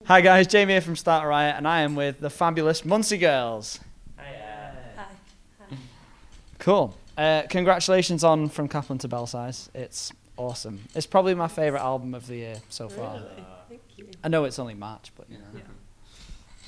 Hi guys, Jamie here from Start A Riot, and I am with the fabulous Muncie Girls. Hi. Hi. Cool. Congratulations on From Caplan To Belsize. It's awesome. It's probably my favourite album of the year so far. Really? Thank you. I know it's only March, but you know.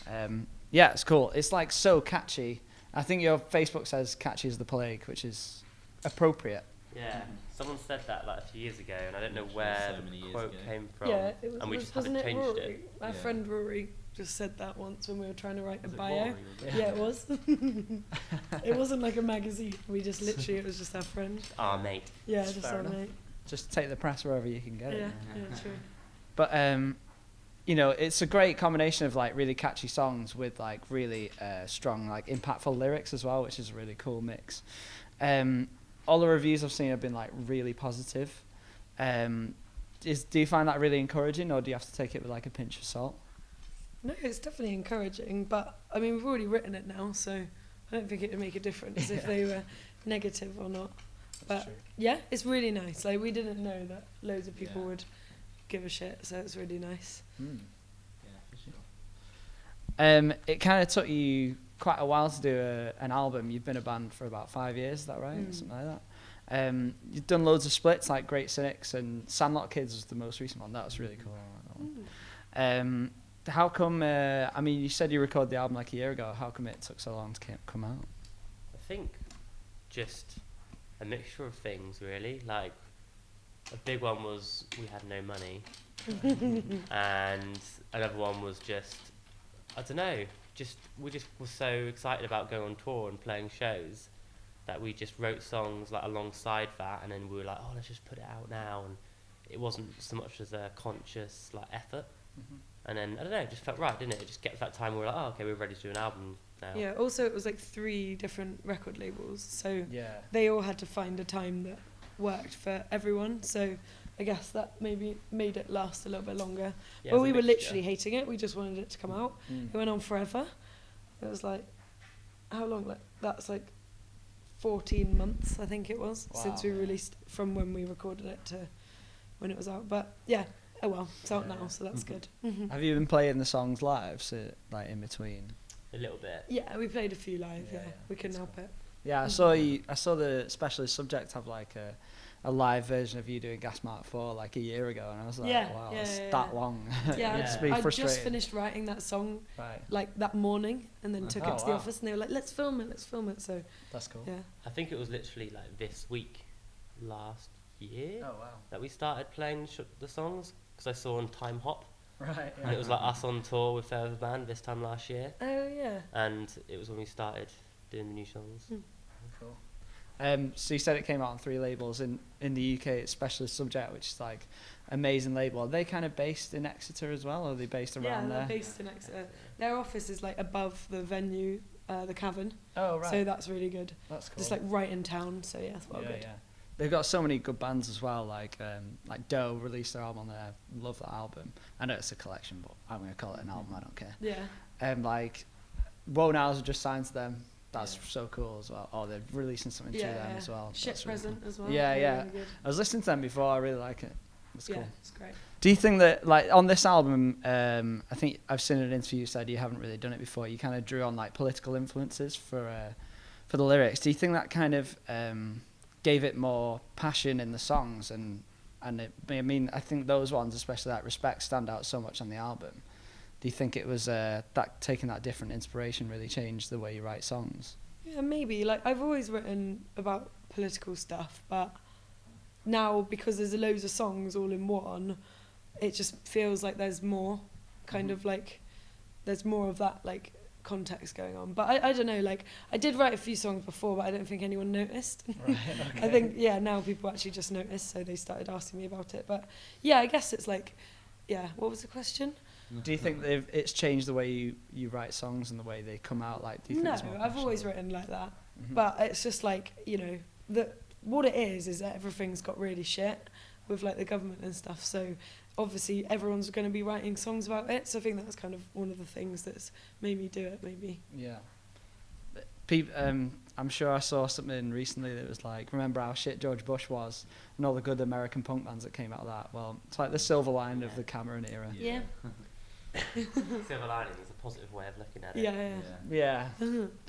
Yeah. Yeah, it's cool. It's like so catchy. I think your Facebook says catchy as the plague, which is appropriate. Yeah, someone said that like a few years ago, and I don't know where so many the years quote ago. came from. Yeah, it was, and we just wasn't haven't it changed Rory? it. Our Yeah. friend Rory just said that once when we were trying to write a Was it bio. Rory? Yeah, it was. It wasn't like a magazine. We just literally, it was just our friend. Ah, mate. Yeah, That's just fair our enough. mate. Just take the press wherever you can get Yeah, it. yeah, true. But you know, it's a great combination of like really catchy songs with like really strong, like impactful lyrics as well, which is a really cool mix. All the reviews I've seen have been like really positive. Do you find that really encouraging, or do you have to take it with like a pinch of salt? No, it's definitely encouraging, but I mean, we've already written it now, so I don't think it would make a difference if they were negative or not. But yeah, it's really nice. Like, we didn't know that loads of people would give a shit, so it's really nice. Yeah, for sure. It kind of took you quite a while to do an album. You've been a band for about 5 years, is that right? Something like that. You've done loads of splits, like Great Cynics, and Sandlot Kids was the most recent one. That was really cool. I like that one. How come, I mean, you said you recorded the album like a year ago. How come it took so long to come out? I think just a mixture of things, really. Like, a big one was we had no money, and another one was just, I don't know, we just were so excited about going on tour and playing shows that we just wrote songs like alongside that, and then we were like, oh, let's just put it out now, and it wasn't so much as a conscious like effort. And then I don't know, it just felt right, didn't it? It just gets that time where we're like, oh, okay, we're ready to do an album now. Yeah, also it was like 3 different record labels, so Yeah. they all had to find a time that worked for everyone, so I guess that maybe made it last a little bit longer. Yeah, But it's a we were mixture. literally hating it, we just wanted it to come out. It went on forever. It was like, how long? Like, that's like 14 months, I think it was, since we Wow. released, from when we recorded it to when it was out. But yeah, oh well, it's out now, so that's good. Have you been playing the songs live, so like in between? A little bit. Yeah, we played a few live, Yeah, yeah. yeah, We couldn't help it. Yeah, I saw you. I saw the Specialist Subject have like a live version of you doing Gas Mark 4 like a year ago, and I was like, Yeah, wow, yeah, it's yeah, that yeah. long. Yeah, It's Yeah. been I frustrating. just finished writing that song Right, like that morning, and then took Oh, it to the wow. office, and they were like, let's film it, so that's cool. yeah. I think it was literally like this week, last year, Oh wow. that we started playing the songs, because I saw on Time Hop, Right. and it was like us on tour with Fair the Band this time last year, Oh yeah. and it was when we started doing the new songs. Cool. So you said it came out on 3 labels. In the UK, it's Specialist Subject, which is like amazing label. Are they kind of based in Exeter as well, or are they based Yeah, around they're there? based in Exeter. Their office is like above the venue, the Cavern, Oh right. so that's really good. That's cool. Just like right in town, so yeah, it's well yeah, good. yeah. They've got so many good bands as well. Like Doe released their album on there. Love that album. I know it's a collection, but I'm gonna call it an album. I don't care. Yeah. Like Woe Nows just signed to them. That's Yeah. so cool as well. Oh, they're releasing something Yeah, to them yeah. as well. Shit That's really Present cool. as well. Yeah, They're yeah. really good. I was listening to them before. I really like it. It's Yeah, cool. it's great. Do you think that, like, on this album, I think I've seen an interview you said you haven't really done it before. You kind of drew on like political influences for the lyrics. Do you think that kind of gave it more passion in the songs? And I mean, I think those ones, especially that Respect, stand out so much on the album. Do you think it was that taking that different inspiration really changed the way you write songs? Yeah, maybe. Like, I've always written about political stuff, but now, because there's loads of songs all in one, it just feels like there's more, kind of like, there's more of that, like, context going on. But I don't know, like, I did write a few songs before, but I don't think anyone noticed. Right, I think, yeah, now people actually just notice, so they started asking me about it. But yeah, I guess it's like, yeah, what was the question? Do you think that it's changed the way you write songs and the way they come out? Like, do you think No, it's more I've always passionate? written like that. Mhm. But it's just like, you know, what it is that everything's got really shit with like the government and stuff. So obviously everyone's going to be writing songs about it. So I think that's kind of one of the things that's made me do it, maybe. Yeah. I'm sure I saw something recently that was like, remember how shit George Bush was and all the good American punk bands that came out of that? Well, it's like the silver line of the Cameron era. Yeah. Silver lining is a positive way of looking at it. Yeah. Yeah.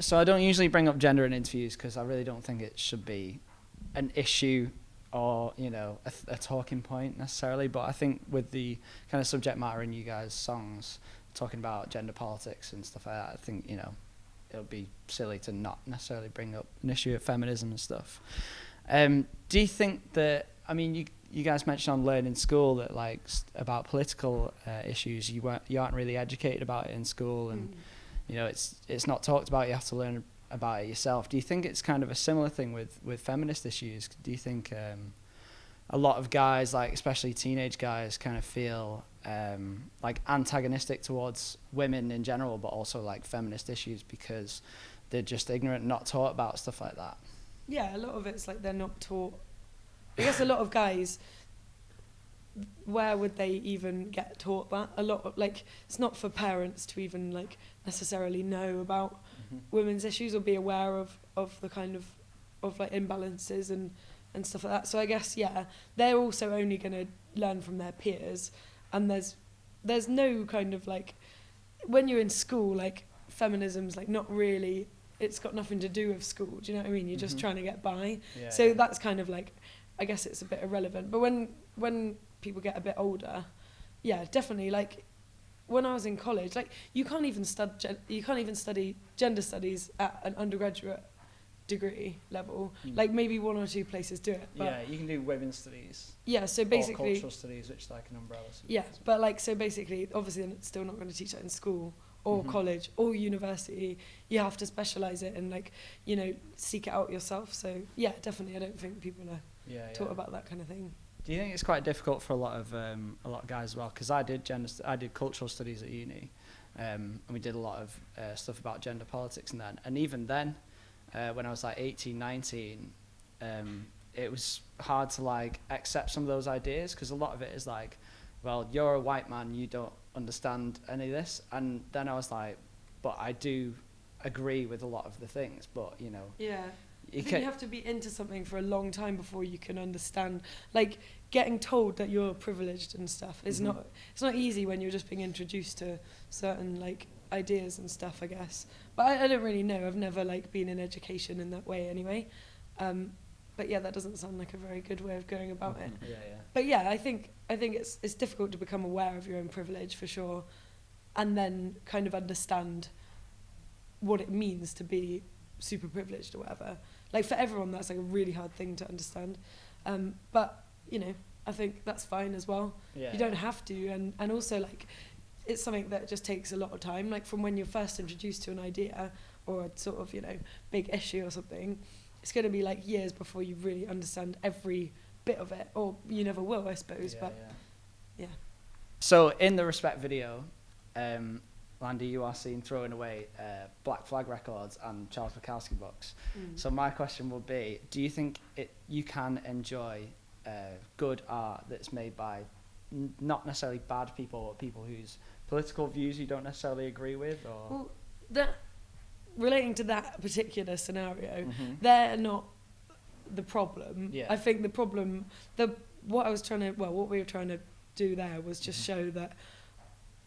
So I don't usually bring up gender in interviews because I really don't think it should be an issue or, you know, a talking point necessarily. But I think with the kind of subject matter in you guys' songs, talking about gender politics and stuff like that, I think, you know, it would be silly to not necessarily bring up an issue of feminism and stuff. Do you think that, I mean, you guys mentioned on Learn in School that like about political issues, you aren't really educated about it in school, and you know it's not talked about. You have to learn about it yourself. Do you think it's kind of a similar thing with feminist issues? Do you think a lot of guys, like especially teenage guys, kind of feel like antagonistic towards women in general, but also like feminist issues because they're just ignorant, not taught about stuff like that? Yeah, a lot of it's like they're not taught. I guess a lot of guys, where would they even get taught that? A lot of, like, it's not for parents to even like necessarily know about women's issues or be aware of the kind of like imbalances and stuff like that. So I guess, yeah, they're also only going to learn from their peers, and there's no kind of like, when you're in school, like feminism's like not really, it's got nothing to do with school. Do you know what I mean? You're just trying to get by. Yeah, so yeah. That's kind of like, I guess it's a bit irrelevant. But when people get a bit older, yeah, definitely. Like when I was in college, like you can't even study gender studies at an undergraduate degree level. Like maybe one or two places do it. But Yeah, you can do women's studies. yeah, so Or basically, cultural studies, which is like an umbrella. yeah, but like so basically, obviously, they're still not going to teach that in school or college or university. You have to specialise it and like, you know, seek it out yourself. So yeah, definitely, I don't think people are taught about that kind of thing. Do you think it's quite difficult for a lot of guys as well? Because I did cultural studies at uni, and we did a lot of stuff about gender politics and then. And even then, when I was like 18, 19, it was hard to like accept some of those ideas because a lot of it is like, well, you're a white man, you don't understand any of this. And then I was like, but I do agree with a lot of the things, but you know. Yeah. I think you have to be into something for a long time before you can understand. Like getting told that you're privileged and stuff is it's not easy when you're just being introduced to certain like ideas and stuff, I guess. But I don't really know. I've never like been in education in that way anyway. But yeah, that doesn't sound like a very good way of going about it. Yeah. But yeah, I think it's difficult to become aware of your own privilege for sure, and then kind of understand what it means to be super privileged or whatever. Like for everyone, that's like a really hard thing to understand. But you know, I think that's fine as well. Yeah, you don't have to, and also like it's something that just takes a lot of time. Like from when you're first introduced to an idea or a sort of, you know, big issue or something, it's going to be like years before you really understand every bit of it, or you never will, I suppose. Yeah. So in the Respect video, Lande, you are seen throwing away Black Flag records and Charles Bukowski books. So my question will be, do you think you can enjoy good art that's made by not necessarily bad people, but people whose political views you don't necessarily agree with? Or Well, that relating to that particular scenario, they're not the problem. Yeah. I think the problem, what we were trying to do there was just show that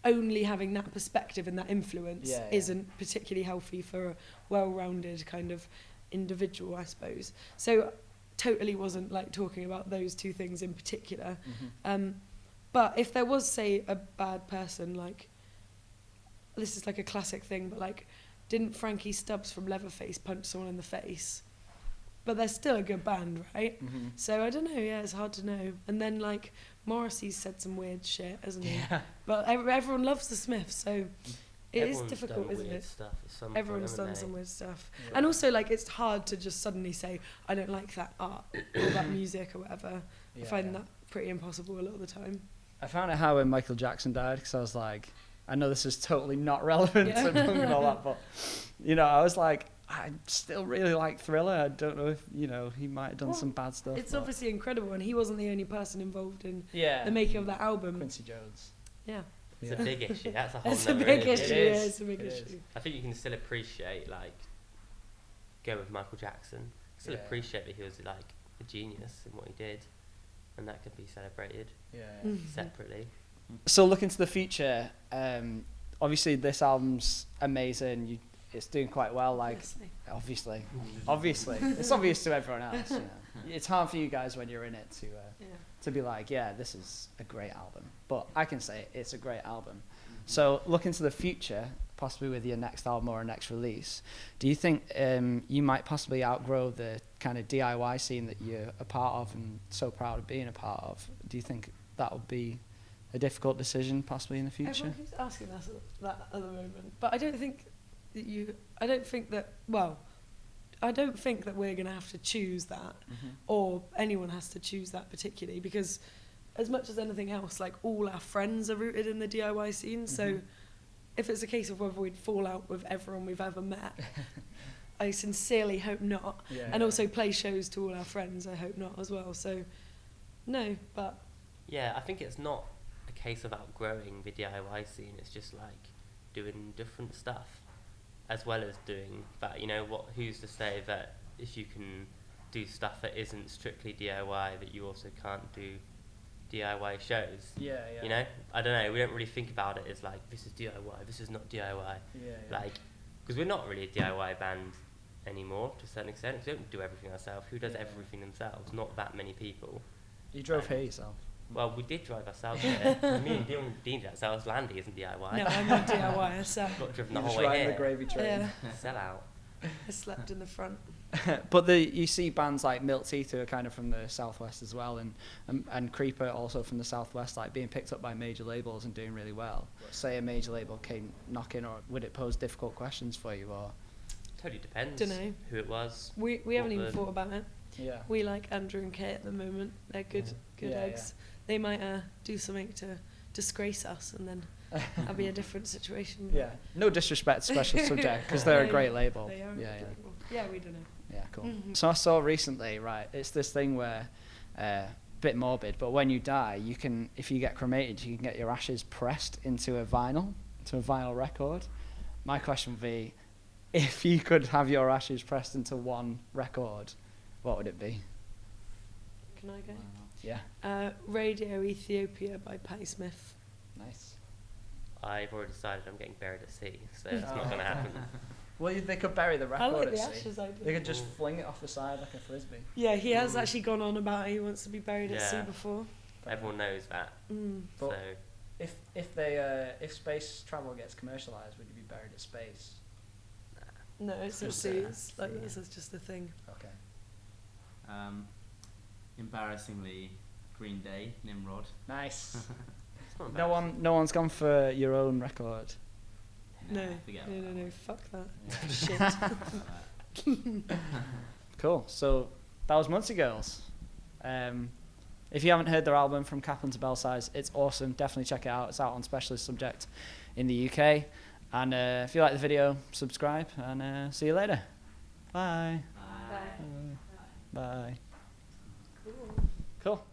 only having that perspective and that influence isn't particularly healthy for a well-rounded kind of individual, I suppose. So totally wasn't like talking about those two things in particular. But if there was, say, a bad person, like, this is like a classic thing, but like, didn't Frankie Stubbs from Leatherface punch someone in the face? But they're still a good band, right? So I don't know, it's hard to know. And then like, Morrissey's said some weird shit, hasn't he? Yeah. But everyone loves the Smiths, so it is Everyone's difficult, done isn't weird it? Stuff at some Everyone's point, done haven't some they? weird stuff. Yeah. And also, like, it's hard to just suddenly say, I don't like that art or that music or whatever. I find that pretty impossible a lot of the time. I found out how when Michael Jackson died, because I was like, I know this is totally not relevant to punk and all that, but, you know, I was like, I still really like Thriller. I don't know if, you know, he might have done some bad stuff. It's but obviously incredible, and he wasn't the only person involved in yeah, the making of that album. Quincy Jones. Yeah. It's a big issue. That's a whole It's a nother big issue. issue, It yeah, is. it's a big It issue. I think you can still appreciate, like, go with Michael Jackson. Still Yeah. appreciate that he was, like, a genius in what he did, and that could be celebrated Yeah. separately. So looking to the future, obviously this album's amazing. It's doing quite well. Like, obviously, it's obvious to everyone else. You know. It's hard for you guys when you're in it to be like, yeah, this is a great album. But I can say it's a great album. So looking to the future, possibly with your next album or next release, do you think you might possibly outgrow the kind of DIY scene that you're a part of and so proud of being a part of? Do you think that would be a difficult decision possibly in the future? Everyone keeps asking us that at the moment, but I don't think that we're going to have to choose that, or anyone has to choose that particularly, because as much as anything else, like, all our friends are rooted in the DIY scene, so if it's a case of whether we'd fall out with everyone we've ever met, I sincerely hope not. And also play shows to all our friends, I hope not as well. So, no, but... Yeah, I think it's not a case of outgrowing the DIY scene, it's just, like, doing different stuff, as well as doing that. You know, who's to say that if you can do stuff that isn't strictly DIY, that you also can't do DIY shows? Yeah. You know, I don't know, we don't really think about it as like, this is DIY, this is not DIY. Like, because we're not really a DIY band anymore to a certain extent. We don't do everything ourselves. Who does everything themselves? Not that many people. You drove here yourself? Well, we did drive ourselves here. Me and Dean did ourselves. Lande isn't DIY. No, I'm not DIY, so... Got driven the whole way here. The gravy train. Yeah. Sell out. I slept in the front. But you see bands like Milk Teeth, who are kind of from the southwest as well, and Creeper also from the southwest, like being picked up by major labels and doing really well. Say a major label came knocking, or would it pose difficult questions for you? Or Totally depends. Dunno. Who it was. We haven't even thought about it. Yeah. We like Andrew and Kate at the moment. They're good eggs. They might do something to disgrace us, and then that'll be a different situation. Yeah. No disrespect to Special Subject, because they're a great label. They are yeah. Yeah, we don't know. Yeah, cool. So I saw recently, right, it's this thing where, bit morbid, but when you die, you can, if you get cremated, you can get your ashes pressed into a vinyl record. My question would be, if you could have your ashes pressed into one record, what would it be? Can I go? Yeah. Radio Ethiopia by Patti Smith. Nice. I've already decided I'm getting buried at sea, so it's not going to happen. Well, they could bury the record I like at the sea. ashes idea. They could just fling it off the side like a frisbee. Yeah, he has actually gone on about he wants to be buried at sea Yeah. before. Everyone knows that. But So if space travel gets commercialized, would you be buried at space? No, it's at sea. It's like this is just a thing. Okay. Embarrassingly, Green Day, Nimrod. Nice. it's not No one's gone for your own record. No, forget no, about no, that fuck that. one. Shit. Cool. So that was Muncie Girls. If you haven't heard their album From Caplan To Belsize, it's awesome. Definitely check it out. It's out on Specialist Subject in the UK. And if you like the video, subscribe, and see you later. Bye. Bye. Bye. Cool. Cool.